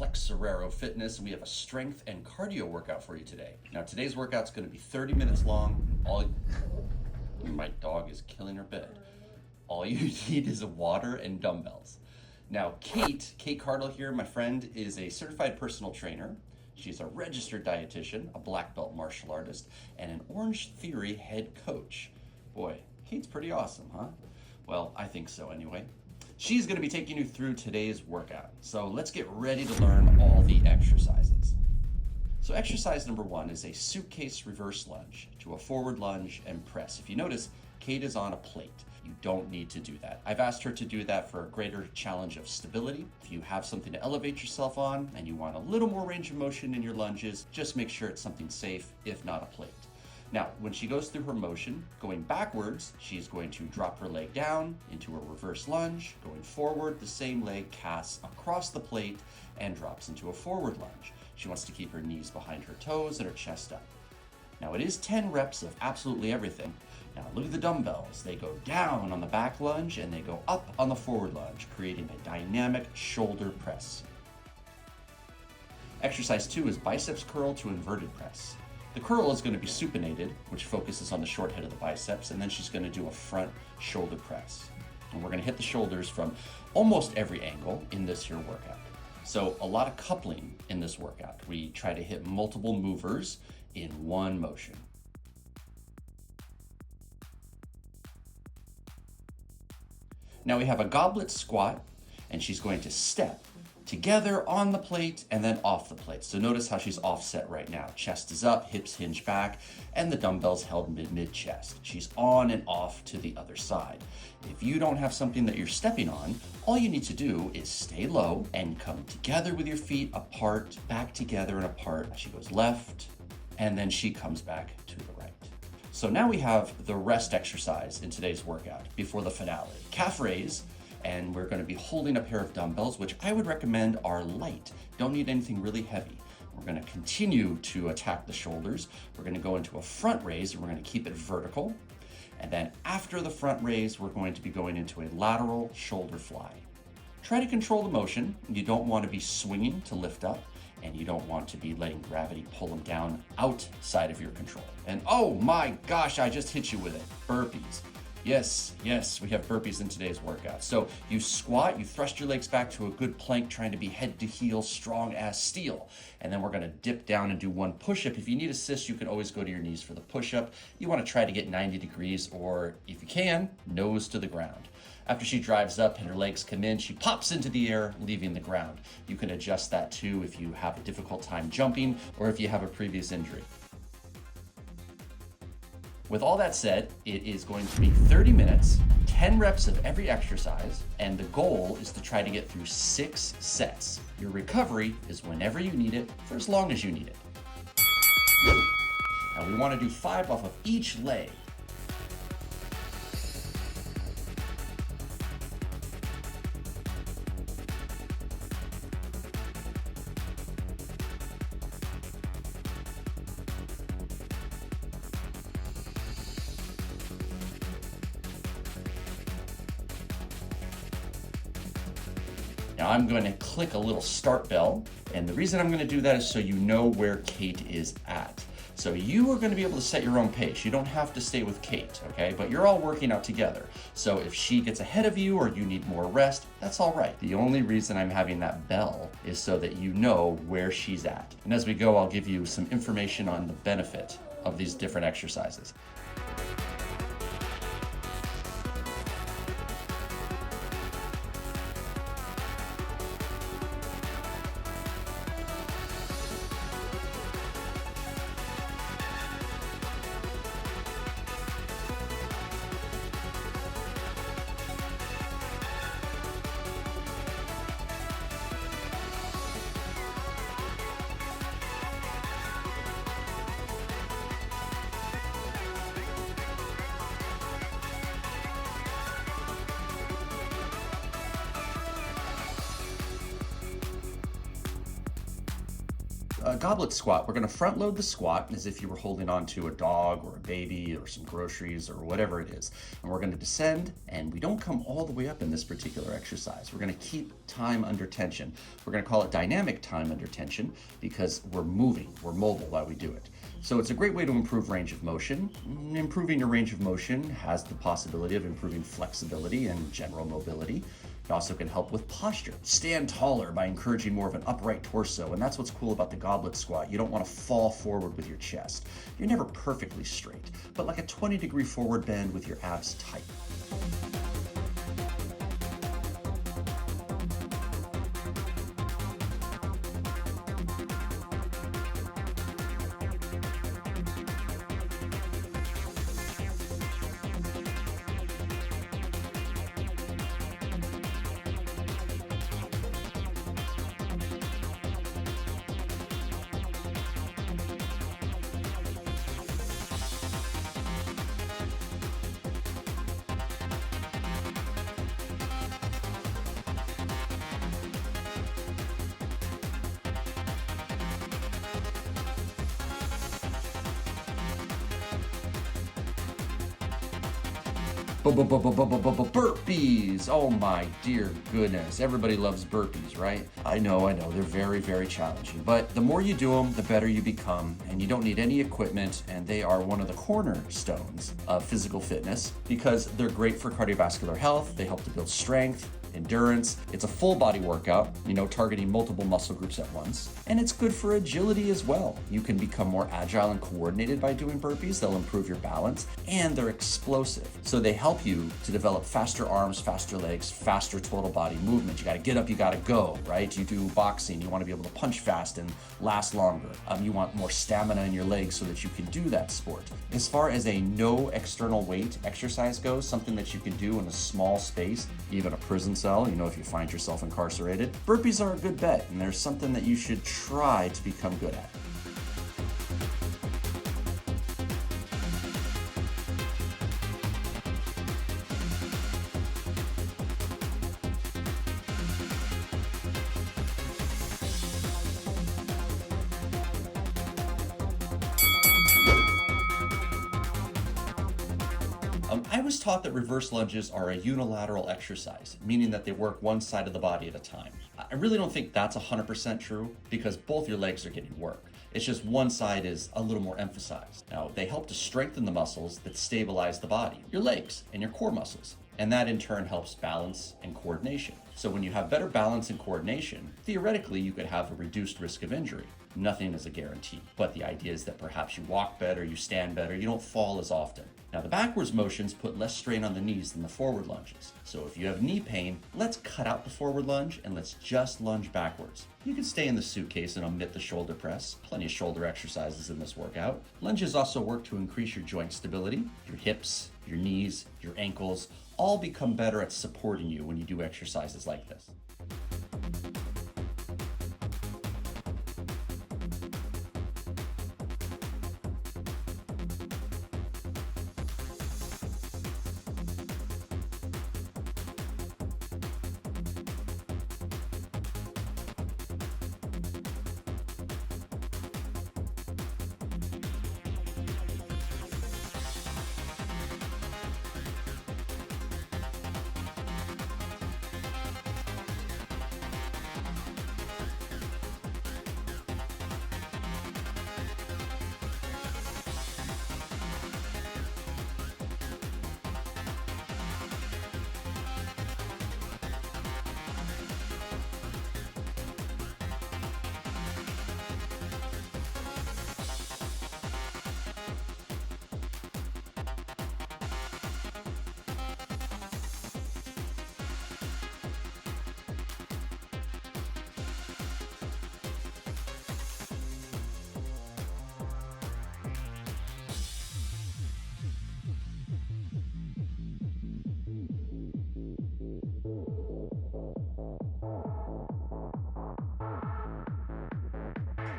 Flexoraro Fitness, and we have a strength and cardio workout for you today. Now, today's workout's going to be 30 minutes long. My dog is killing her bed. All you need is water and dumbbells. Now, Kate Cardle here, my friend, is a certified personal trainer. She's a registered dietitian, a black belt martial artist, and an Orange Theory head coach. Boy, Kate's pretty awesome, huh? Well, I think so anyway. She's going to be taking you through today's workout. So let's get ready to learn all the exercises. So exercise number 1 is a suitcase reverse lunge to a forward lunge and press. If you notice, Kate is on a plate. You don't need to do that. I've asked her to do that for a greater challenge of stability. If you have something to elevate yourself on and you want a little more range of motion in your lunges, just make sure it's something safe, if not a plate. Now, when she goes through her motion, going backwards, she's going to drop her leg down into a reverse lunge. Going forward, the same leg casts across the plate and drops into a forward lunge. She wants to keep her knees behind her toes and her chest up. Now, it is 10 reps of absolutely everything. Now, look at the dumbbells. They go down on the back lunge and they go up on the forward lunge, creating a dynamic shoulder press. Exercise 2 is biceps curl to inverted press. The curl is going to be supinated, which focuses on the short head of the biceps, and then she's going to do a front shoulder press. And we're going to hit the shoulders from almost every angle in this here workout. So a lot of coupling in this workout. We try to hit multiple movers in one motion. Now we have a goblet squat, and she's going to step together on the plate and then off the plate. So notice how she's offset right now. Chest is up, hips hinge back, and the dumbbell's held mid-chest. She's on and off to the other side. If you don't have something that you're stepping on, all you need to do is stay low and come together with your feet apart, back together and apart. She goes left, and then she comes back to the right. So now we have the rest exercise in today's workout before the finale. Calf raise, and we're going to be holding a pair of dumbbells, which I would recommend are light. Don't need anything really heavy. We're going to continue to attack the shoulders. We're going to go into a front raise, and we're going to keep it vertical. And then after the front raise, we're going to be going into a lateral shoulder fly. Try to control the motion. You don't want to be swinging to lift up, and you don't want to be letting gravity pull them down outside of your control. And oh my gosh, I just hit you with it. Burpees. Yes, we have burpees in today's workout. So you squat, you thrust your legs back to a good plank, trying to be head to heel, strong as steel. And then we're gonna dip down and do one push-up. If you need assist, you can always go to your knees for the push-up. You wanna try to get 90 degrees, or if you can, nose to the ground. After she drives up and her legs come in, she pops into the air, leaving the ground. You can adjust that too if you have a difficult time jumping or if you have a previous injury. With all that said, it is going to be 30 minutes, 10 reps of every exercise, and the goal is to try to get through 6 sets. Your recovery is whenever you need it, for as long as you need it. Now we want to do 5 off of each leg. Now I'm going to click a little start bell, and the reason I'm going to do that is so you know where Kate is at. So you are going to be able to set your own pace. You don't have to stay with Kate, okay? But you're all working out together. So if she gets ahead of you or you need more rest, that's all right. The only reason I'm having that bell is so that you know where she's at. And as we go, I'll give you some information on the benefit of these different exercises. goblet squat, we're going to front load the squat as if you were holding on to a dog or a baby or some groceries or whatever it is. And we're going to descend, and we don't come all the way up in this particular exercise. We're going to keep time under tension. We're going to call it dynamic time under tension because we're moving, we're mobile while we do it. So it's a great way to improve range of motion. Improving your range of motion has the possibility of improving flexibility and general mobility. It also can help with posture. Stand taller by encouraging more of an upright torso, and that's what's cool about the goblet squat. You don't want to fall forward with your chest. You're never perfectly straight, but like a 20-degree forward bend with your abs tight. Burpees! Oh my dear goodness. Everybody loves burpees, right? I know, they're very, very challenging. But the more you do them, the better you become, and you don't need any equipment, and they are one of the cornerstones of physical fitness because they're great for cardiovascular health. They help to build strength, endurance. It's a full body workout, targeting multiple muscle groups at once. And it's good for agility as well. You can become more agile and coordinated by doing burpees. They'll improve your balance, and they're explosive. So they help you to develop faster arms, faster legs, faster total body movement. You gotta get up, you gotta go, right? You do boxing, you wanna be able to punch fast and last longer. You want more stamina in your legs so that you can do that sport. As far as a no external weight exercise goes, something that you can do in a small space, even a prison cell, if you find yourself incarcerated, burpees are a good bet, and there's something that you should try to become good at. I was taught that reverse lunges are a unilateral exercise, meaning that they work one side of the body at a time. I really don't think that's 100% true because both your legs are getting work. It's just one side is a little more emphasized. Now, they help to strengthen the muscles that stabilize the body, your legs and your core muscles. And that in turn helps balance and coordination. So when you have better balance and coordination, theoretically you could have a reduced risk of injury. Nothing is a guarantee, but the idea is that perhaps you walk better, you stand better, you don't fall as often. Now the backwards motions put less strain on the knees than the forward lunges. So if you have knee pain, let's cut out the forward lunge and let's just lunge backwards. You can stay in the suitcase and omit the shoulder press. Plenty of shoulder exercises in this workout. Lunges also work to increase your joint stability. Your hips, your knees, your ankles, all become better at supporting you when you do exercises like this.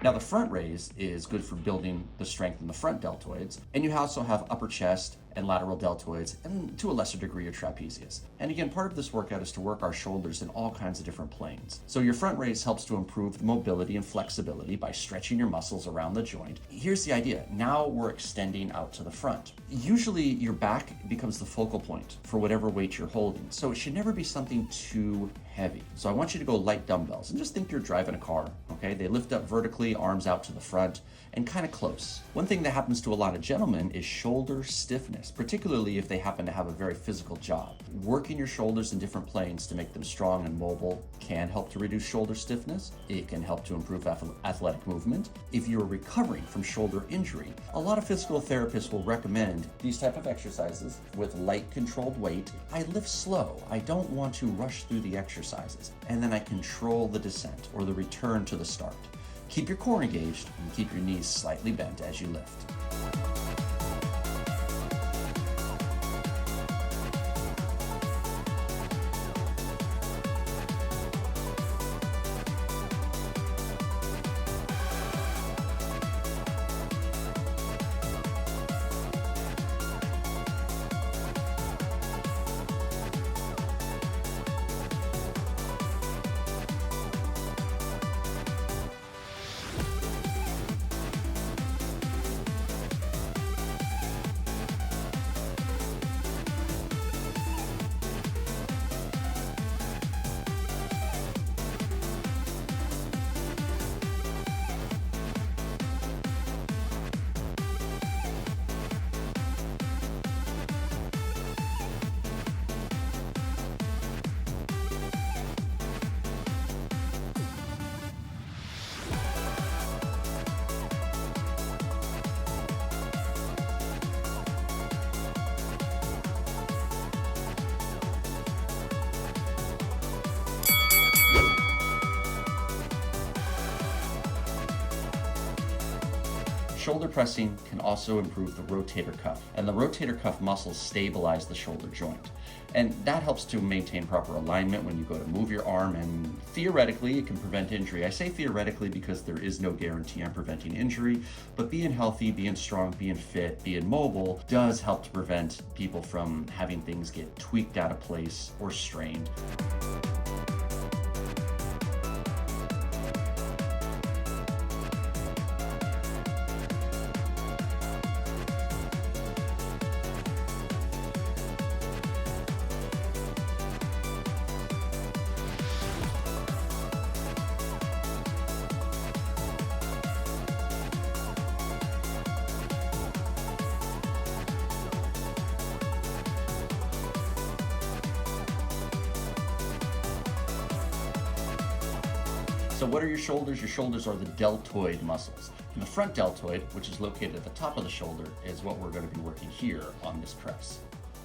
Now the front raise is good for building the strength in the front deltoids, and you also have upper chest and lateral deltoids, and to a lesser degree your trapezius. And again, part of this workout is to work our shoulders in all kinds of different planes. So your front raise helps to improve the mobility and flexibility by stretching your muscles around the joint. Here's the idea. Now we're extending out to the front. Usually your back becomes the focal point for whatever weight you're holding. So it should never be something too heavy. So I want you to go light dumbbells and just think you're driving a car, okay? They lift up vertically, arms out to the front, and kind of close. One thing that happens to a lot of gentlemen is shoulder stiffness, particularly if they happen to have a very physical job. Working your shoulders in different planes to make them strong and mobile can help to reduce shoulder stiffness. It can help to improve athletic movement. If you're recovering from shoulder injury, a lot of physical therapists will recommend these type of exercises with light controlled weight. I lift slow. I don't want to rush through the exercises. And then I control the descent or the return to the start. Keep your core engaged and keep your knees slightly bent as you lift. Shoulder pressing can also improve the rotator cuff, and the rotator cuff muscles stabilize the shoulder joint. And that helps to maintain proper alignment when you go to move your arm, and theoretically it can prevent injury. I say theoretically because there is no guarantee on preventing injury, but being healthy, being strong, being fit, being mobile does help to prevent people from having things get tweaked out of place or strained. So what are your shoulders? Your shoulders are the deltoid muscles. And the front deltoid, which is located at the top of the shoulder, is what we're going to be working here on this press.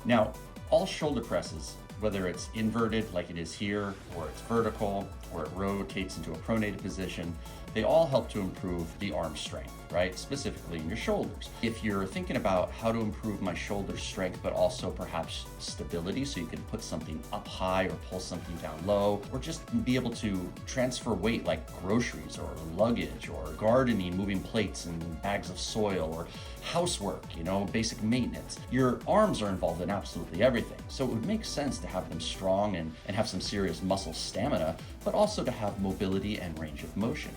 Now, all shoulder presses, whether it's inverted like it is here, or it's vertical, or it rotates into a pronated position, they all help to improve the arm strength, right? Specifically in your shoulders. If you're thinking about how to improve my shoulder strength, but also perhaps stability, so you can put something up high or pull something down low, or just be able to transfer weight like groceries or luggage or gardening, moving plates and bags of soil, or housework, basic maintenance. Your arms are involved in absolutely everything. So it would make sense to have them strong and have some serious muscle stamina, but also to have mobility and range of motion.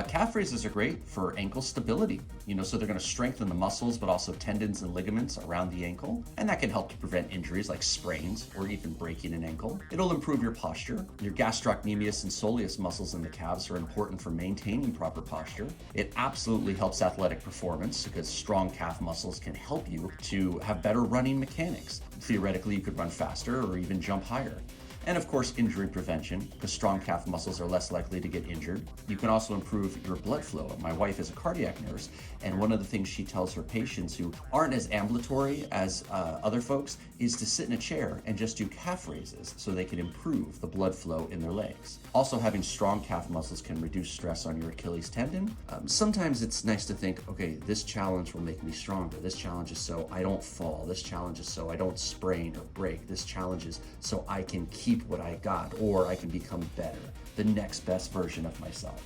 Calf raises are great for ankle stability, so they're going to strengthen the muscles, but also tendons and ligaments around the ankle. And that can help to prevent injuries like sprains or even breaking an ankle. It'll improve your posture. Your gastrocnemius and soleus muscles in the calves are important for maintaining proper posture. It absolutely helps athletic performance because strong calf muscles can help you to have better running mechanics. Theoretically, you could run faster or even jump higher. And of course, injury prevention, because strong calf muscles are less likely to get injured. You can also improve your blood flow. My wife is a cardiac nurse, and one of the things she tells her patients who aren't as ambulatory as other folks is to sit in a chair and just do calf raises so they can improve the blood flow in their legs. Also, having strong calf muscles can reduce stress on your Achilles tendon. Sometimes it's nice to think, okay, this challenge will make me stronger. This challenge is so I don't fall. This challenge is so I don't sprain or break. This challenge is so I can keep what I got, or I can become better, the next best version of myself.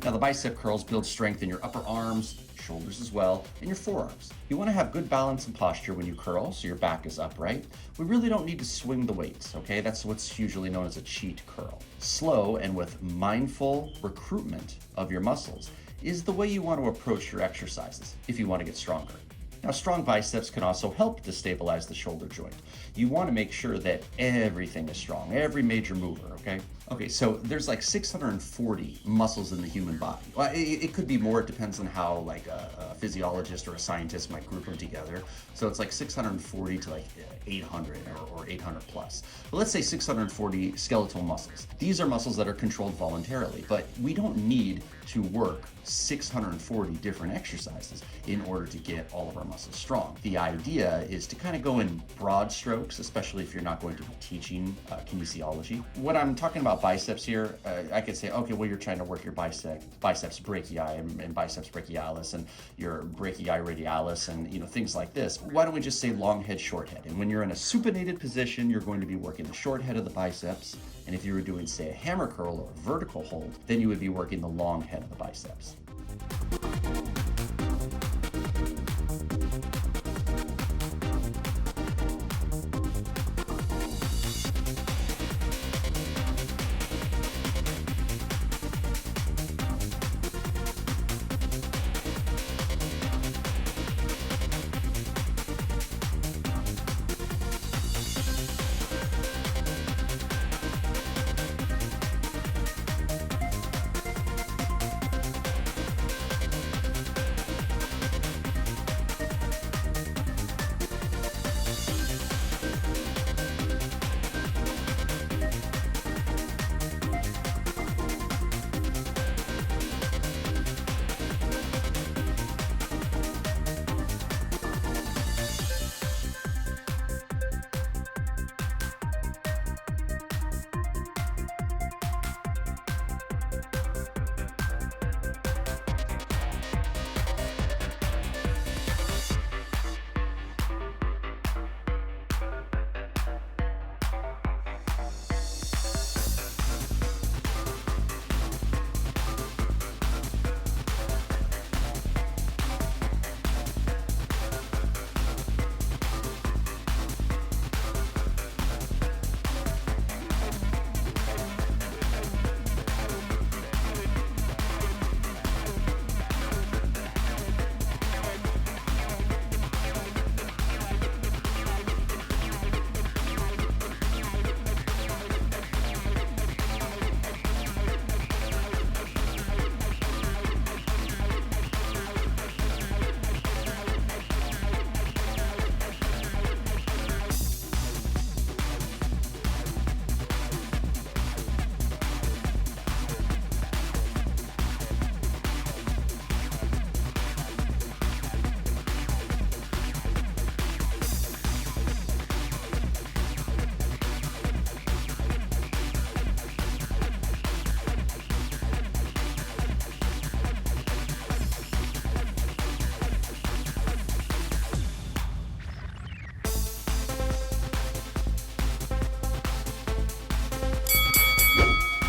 Now the bicep curls build strength in your upper arms, shoulders as well, and your forearms. You want to have good balance and posture when you curl so your back is upright. We really don't need to swing the weights, okay? That's what's usually known as a cheat curl. Slow and with mindful recruitment of your muscles is the way you want to approach your exercises if you want to get stronger. Now, strong biceps can also help to stabilize the shoulder joint. You want to make sure that everything is strong, every major mover, okay? Okay, so there's like 640 muscles in the human body. Well, it could be more, it depends on how like a physiologist or a scientist might group them together. So it's like 640 to like 800 or 800 plus. But let's say 640 skeletal muscles. These are muscles that are controlled voluntarily, but we don't need to work 640 different exercises in order to get all of our muscles strong. The idea is to kind of go in broad strokes, especially if you're not going to be teaching kinesiology. When I'm talking about biceps here, I could say, okay, well, you're trying to work your biceps brachii and biceps brachialis and your brachii radialis and things like this. Why don't we just say long head, short head? And when you're in a supinated position, you're going to be working the short head of the biceps. And if you were doing, say, a hammer curl or a vertical hold, then you would be working the long head of the biceps.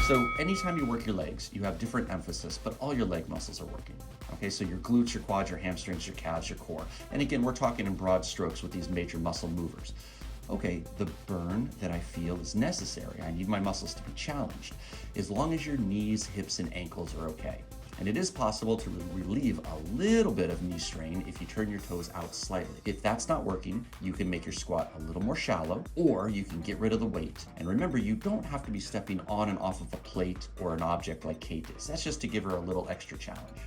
So anytime you work your legs, you have different emphasis, but all your leg muscles are working. Okay, so your glutes, your quads, your hamstrings, your calves, your core. And again, we're talking in broad strokes with these major muscle movers. Okay, the burn that I feel is necessary. I need my muscles to be challenged, as long as your knees, hips, and ankles are okay. And it is possible to relieve a little bit of knee strain if you turn your toes out slightly. If that's not working, you can make your squat a little more shallow, or you can get rid of the weight. And remember, you don't have to be stepping on and off of a plate or an object like Kate is. That's just to give her a little extra challenge.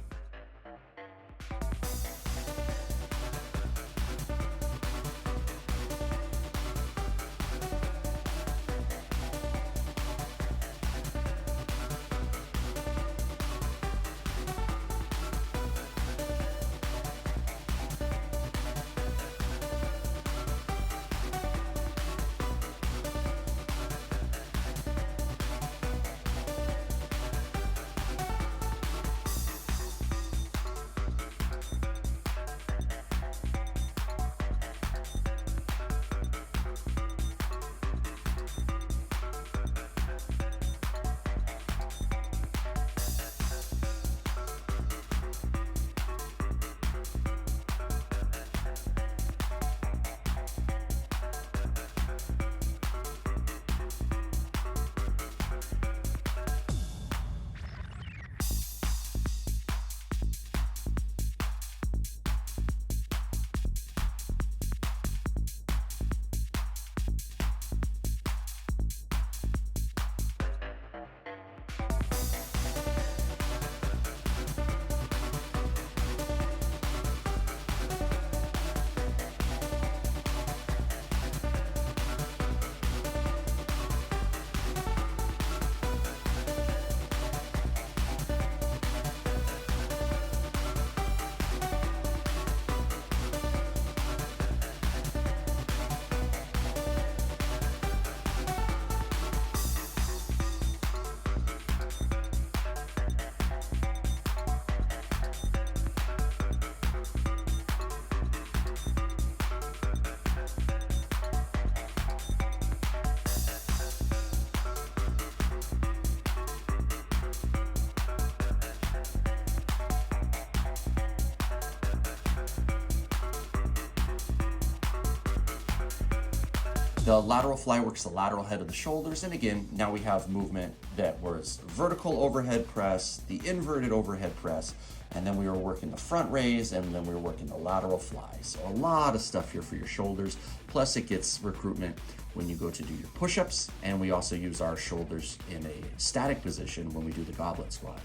The lateral fly works the lateral head of the shoulders, and again, now we have movement that was vertical overhead press, the inverted overhead press, and then we were working the front raise, and then we were working the lateral fly. So a lot of stuff here for your shoulders, plus it gets recruitment when you go to do your push-ups, and we also use our shoulders in a static position when we do the goblet squat.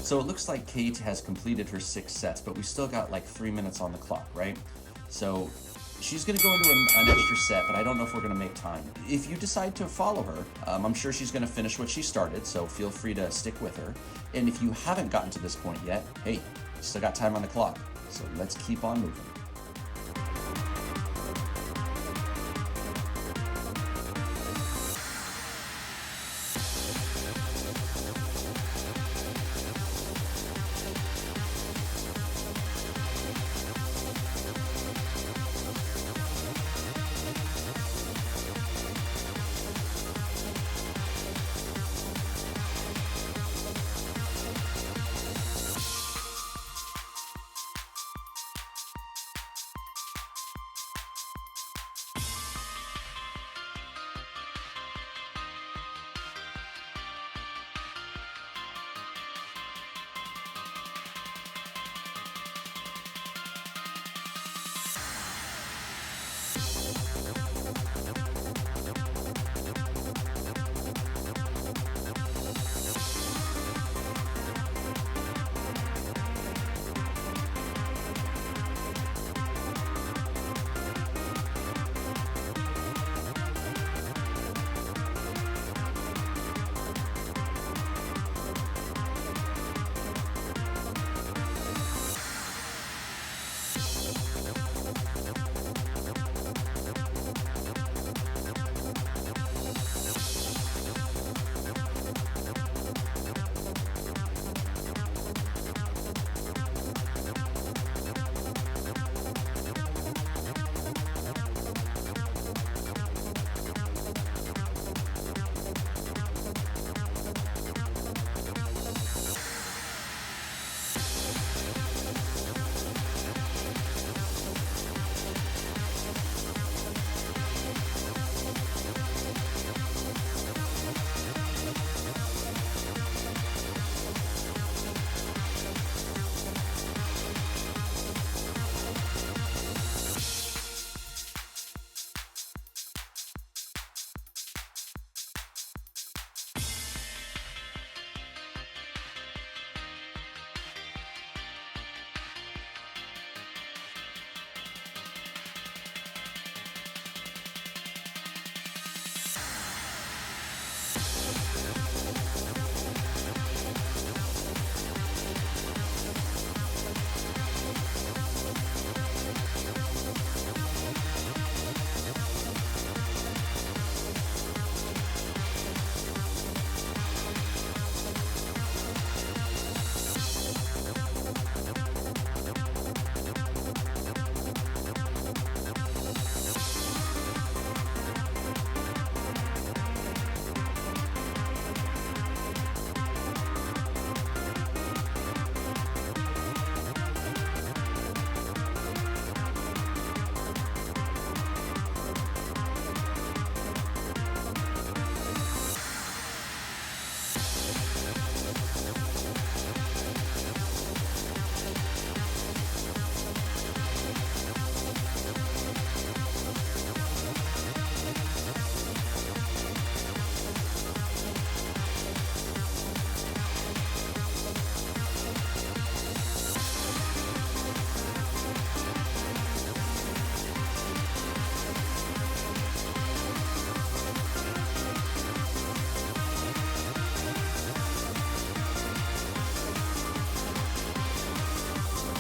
So it looks like Kate has completed her 6 sets, but we still got like 3 minutes on the clock, right? So she's gonna go into an extra set, but I don't know if we're gonna make time. If you decide to follow her, I'm sure she's gonna finish what she started, so feel free to stick with her. And if you haven't gotten to this point yet, hey, you still got time on the clock, so let's keep on moving.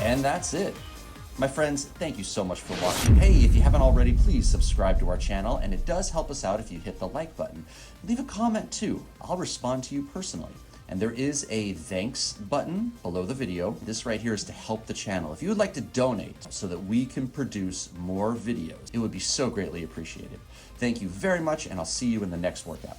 And that's it. My friends, thank you so much for watching. Hey, if you haven't already, please subscribe to our channel, and it does help us out if you hit the like button. Leave a comment too. I'll respond to you personally. And there is a thanks button below the video. This right here is to help the channel. If you would like to donate so that we can produce more videos, it would be so greatly appreciated. Thank you very much, and I'll see you in the next workout.